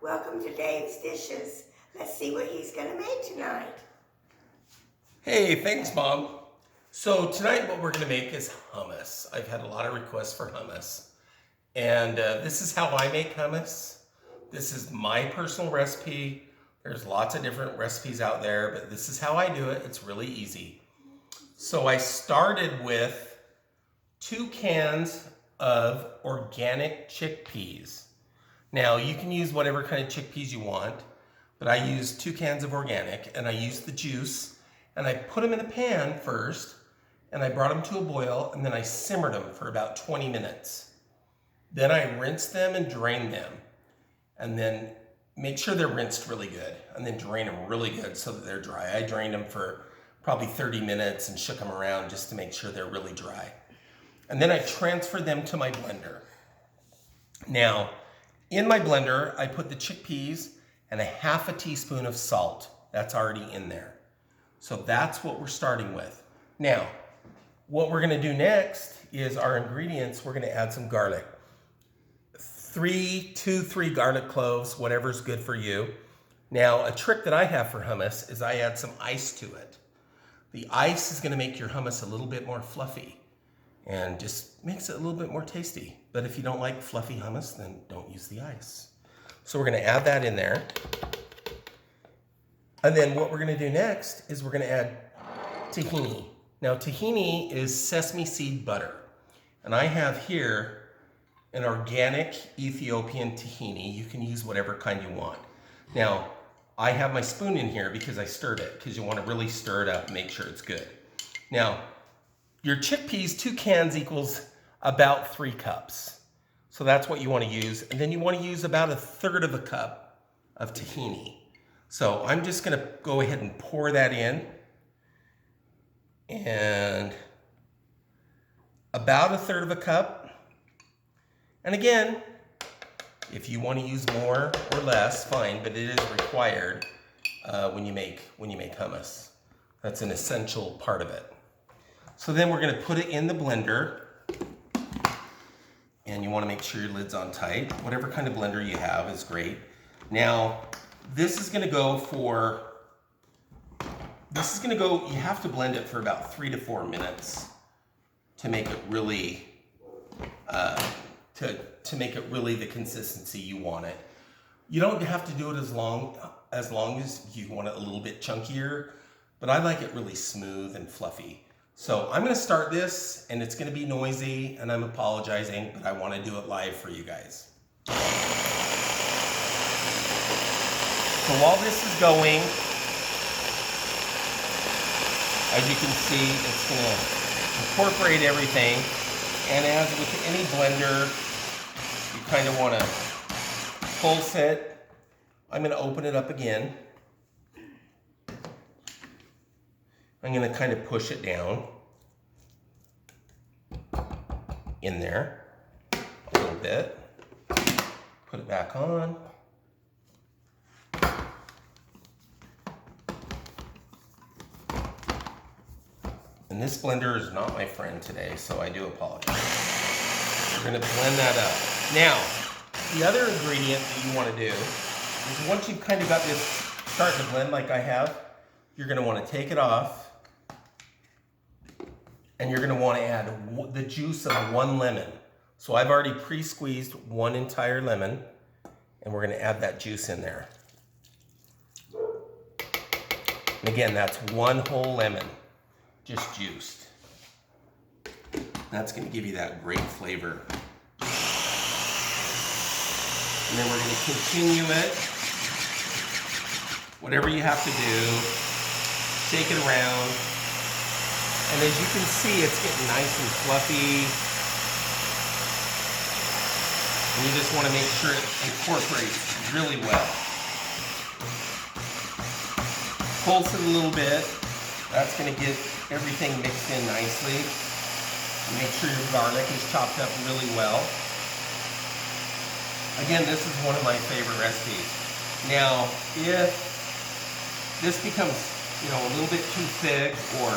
Welcome to Dave's Dishes. Let's see what he's going to make tonight. Hey, thanks, Mom. So tonight what we're going to make is hummus. I've had a lot of requests for hummus. And this is how I make hummus. This is my personal recipe. There's lots of different recipes out there, but this is how I do it. It's really easy. So I started with 2 cans of organic chickpeas. Now you can use whatever kind of chickpeas you want, but I used 2 cans of organic and I used the juice and I put them in a pan first and I brought them to a boil and then I simmered them for about 20 minutes. Then I rinsed them and drained them and then make sure they're rinsed really good and then drain them really good so that they're dry. I drained them for probably 30 minutes and shook them around just to make sure they're really dry. And then I transferred them to my blender. Now, in my blender, I put the chickpeas and a half a teaspoon of salt. That's already in there. So that's what we're starting with. Now, what we're gonna do next is our ingredients. We're gonna add some garlic. 3 garlic cloves, whatever's good for you. Now, a trick that I have for hummus is I add some ice to it. The ice is gonna make your hummus a little bit more fluffy and just makes it a little bit more tasty. But if you don't like fluffy hummus, then don't use the ice. So we're gonna add that in there. And then what we're gonna do next is we're gonna add tahini. Now tahini is sesame seed butter. And I have here an organic Ethiopian tahini. You can use whatever kind you want. Now, I have my spoon in here because I stirred it, because you wanna really stir it up and make sure it's good. Now, your chickpeas, 2 cans equals about 3 cups. So that's what you want to use. And then you want to use about 1/3 of a cup of tahini. So I'm just going to go ahead and pour that in. And about 1/3 of a cup. And again, if you want to use more or less, fine, but it is required when you make hummus. That's an essential part of it. So then we're gonna put it in the blender, and you wanna make sure your lid's on tight. Whatever kind of blender you have is great. Now, this is gonna go, you have to blend it for about 3 to 4 minutes to make it really, to make it really the consistency you want it. You don't have to do it as long as you want it a little bit chunkier, but I like it really smooth and fluffy. So I'm gonna start this and it's gonna be noisy and I'm apologizing, but I wanna do it live for you guys. So while this is going, as you can see, it's gonna incorporate everything. And as with any blender, you kind of wanna pulse it. I'm gonna open it up again. I'm gonna kind of push it down in there a little bit. Put it back on. And this blender is not my friend today, so I do apologize. We're gonna blend that up. Now, the other ingredient that you wanna do is once you've kind of got this starting to blend like I have, you're gonna wanna take it off. And you're gonna wanna add the juice of 1 lemon. So I've already pre-squeezed 1 entire lemon, and we're gonna add that juice in there. And again, that's 1 whole lemon, just juiced. That's gonna give you that great flavor. And then we're gonna continue it. Whatever you have to do, shake it around. And as you can see, it's getting nice and fluffy. And you just want to make sure it incorporates really well. Pulse it a little bit. That's going to get everything mixed in nicely. And make sure your garlic is chopped up really well. Again, this is one of my favorite recipes. Now, if this becomes, a little bit too thick or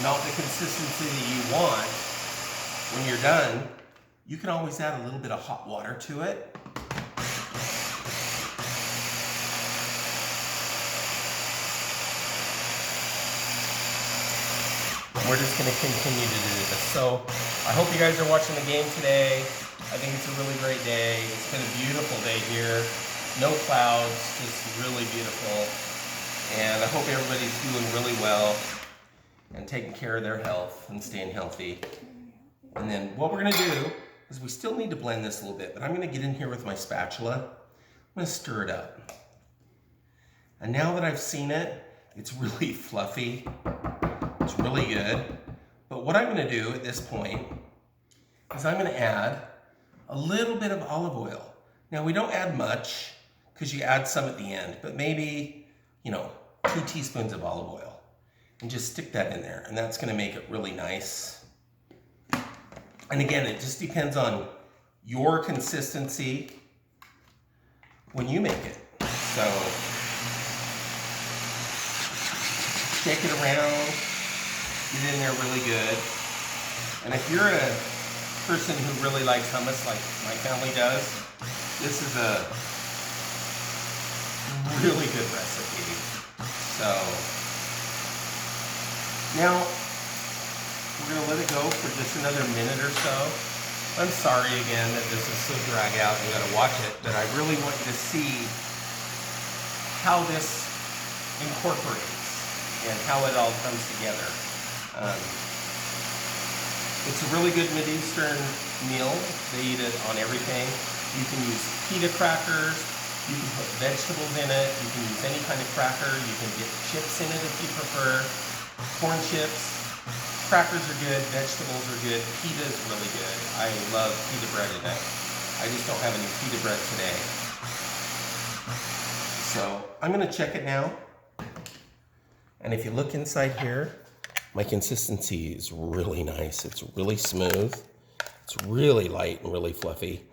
not the consistency that you want when you're done, you can always add a little bit of hot water to it. we're just going to continue to do this. So I hope you guys are watching the game today. I think it's a really great day. It's been a beautiful day here. No clouds, just really beautiful. And I hope everybody's doing really well and taking care of their health and staying healthy. And then what we're going to do is we still need to blend this a little bit, but I'm going to get in here with my spatula. I'm going to stir it up. And now that I've seen it, it's really fluffy. It's really good. But what I'm going to do at this point is I'm going to add a little bit of olive oil. Now we don't add much because you add some at the end, but maybe, 2 teaspoons of olive oil. And just stick that in there, and that's going to make it really nice. And again, it just depends on your consistency when you make it. So shake it around, get it in there really good. And if you're a person who really likes hummus like my family does, this is a really good recipe. So now we're going to let it go for just another minute or so. I'm sorry again that this is so drag out and you got to watch it, but I really want you to see how this incorporates and how it all comes together. It's a really good Mideastern meal. They eat it on everything. You can use pita crackers. You can put vegetables in it. You can use any kind of cracker. You can get chips in it if you prefer. Corn chips. Crackers are good. Vegetables are good. Pita is really good. I love pita bread in it. I just don't have any pita bread today. So I'm going to check it now. And if you look inside here, my consistency is really nice. It's really smooth. It's really light and really fluffy.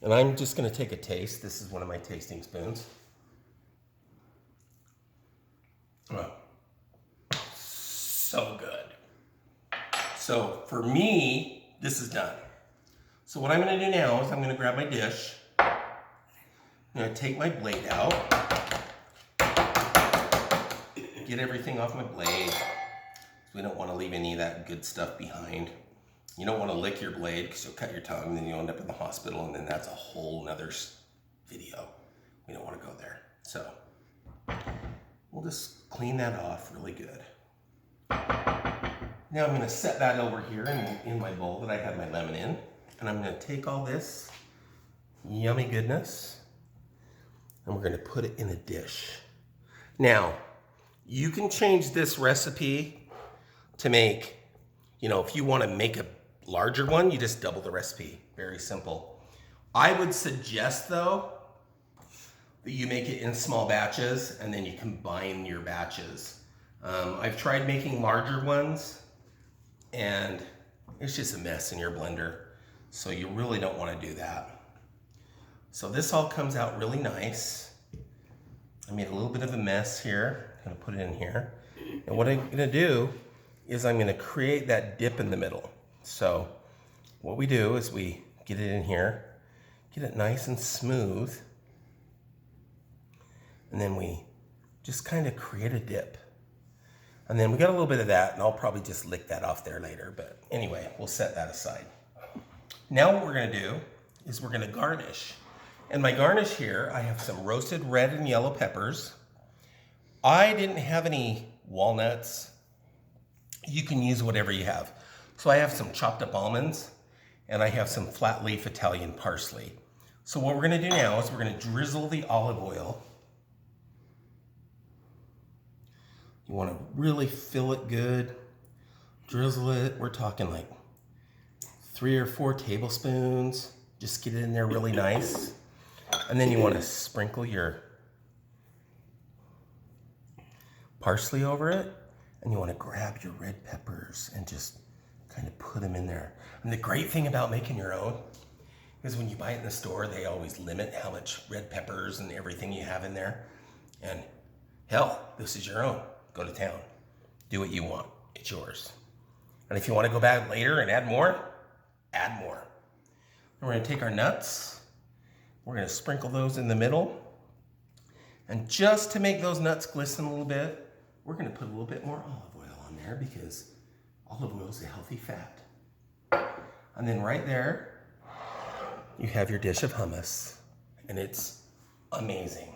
And I'm just going to take a taste. This is one of my tasting spoons. Oh, so good. So for me, this is done. So what I'm going to do now is I'm going to grab my dish. I'm going to take my blade out. Get everything off my blade. We don't want to leave any of that good stuff behind. You don't want to lick your blade because you'll cut your tongue and then you'll end up in the hospital, and then that's a whole nother video. We don't want to go there. So we'll just clean that off really good. Now I'm going to set that over here in my bowl that I had my lemon in. And I'm going to take all this yummy goodness and we're going to put it in a dish. Now, you can change this recipe to make, if you want to make a larger one, you just double the recipe. Very simple. I would suggest, though, that you make it in small batches and then you combine your batches. I've tried making larger ones and it's just a mess in your blender. So you really don't want to do that. So this all comes out really nice. I made a little bit of a mess here. I'm going to put it in here. And what I'm going to do is I'm going to create that dip in the middle. So what we do is we get it in here, get it nice and smooth, and then we just kind of create a dip. And then we got a little bit of that, and I'll probably just lick that off there later. But anyway, we'll set that aside. Now what we're going to do is we're going to garnish. And my garnish here, I have some roasted red and yellow peppers. I didn't have any walnuts. You can use whatever you have. So I have some chopped up almonds and I have some flat leaf Italian parsley. So what we're going to do now is we're going to drizzle the olive oil. You want to really fill it good. Drizzle it. We're talking like 3 or 4 tablespoons. Just get it in there really nice. And then you want to sprinkle your parsley over it. And you want to grab your red peppers and just kind of put them in there. And the great thing about making your own is when you buy it in the store, they always limit how much red peppers and everything you have in there. And hell, this is your own. Go to town. Do what you want. It's yours. And if you want to go back later and add more, add more. And we're going to take our nuts. We're going to sprinkle those in the middle. And just to make those nuts glisten a little bit, we're going to put a little bit more olive oil on there because Olive oil is a healthy fat. And then right there, you have your dish of hummus. And it's amazing.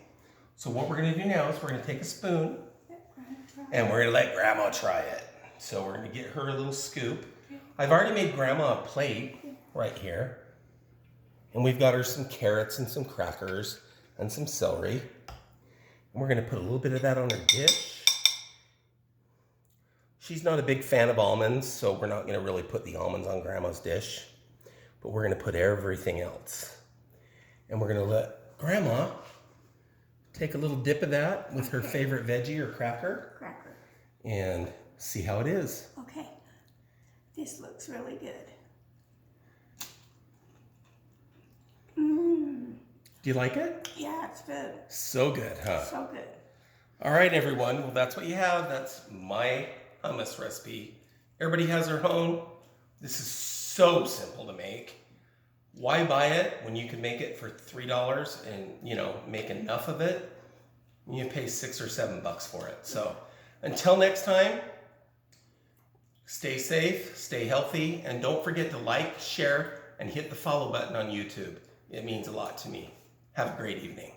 So what we're gonna do now is we're gonna take a spoon and we're gonna let Grandma try it. So we're gonna get her a little scoop. I've already made Grandma a plate right here. And we've got her some carrots and some crackers and some celery. And we're gonna put a little bit of that on her dish. She's not a big fan of almonds, so we're not gonna really put the almonds on Grandma's dish, but we're gonna put everything else. And we're gonna let Grandma take a little dip of that with her favorite veggie or cracker. Cracker. And see how it is. Okay. This looks really good. Mmm. Do you like it? Yeah, it's good. So good, huh? So good. All right, everyone. Well, that's what you have. That's my hummus recipe. Everybody has their own. This is so simple to make. Why buy it when you can make it for $3 and, you know, make enough of it? You pay $6 or $7 for it. So until next time, stay safe, stay healthy, and don't forget to like, share, and hit the follow button on YouTube. It means a lot to me. Have a great evening.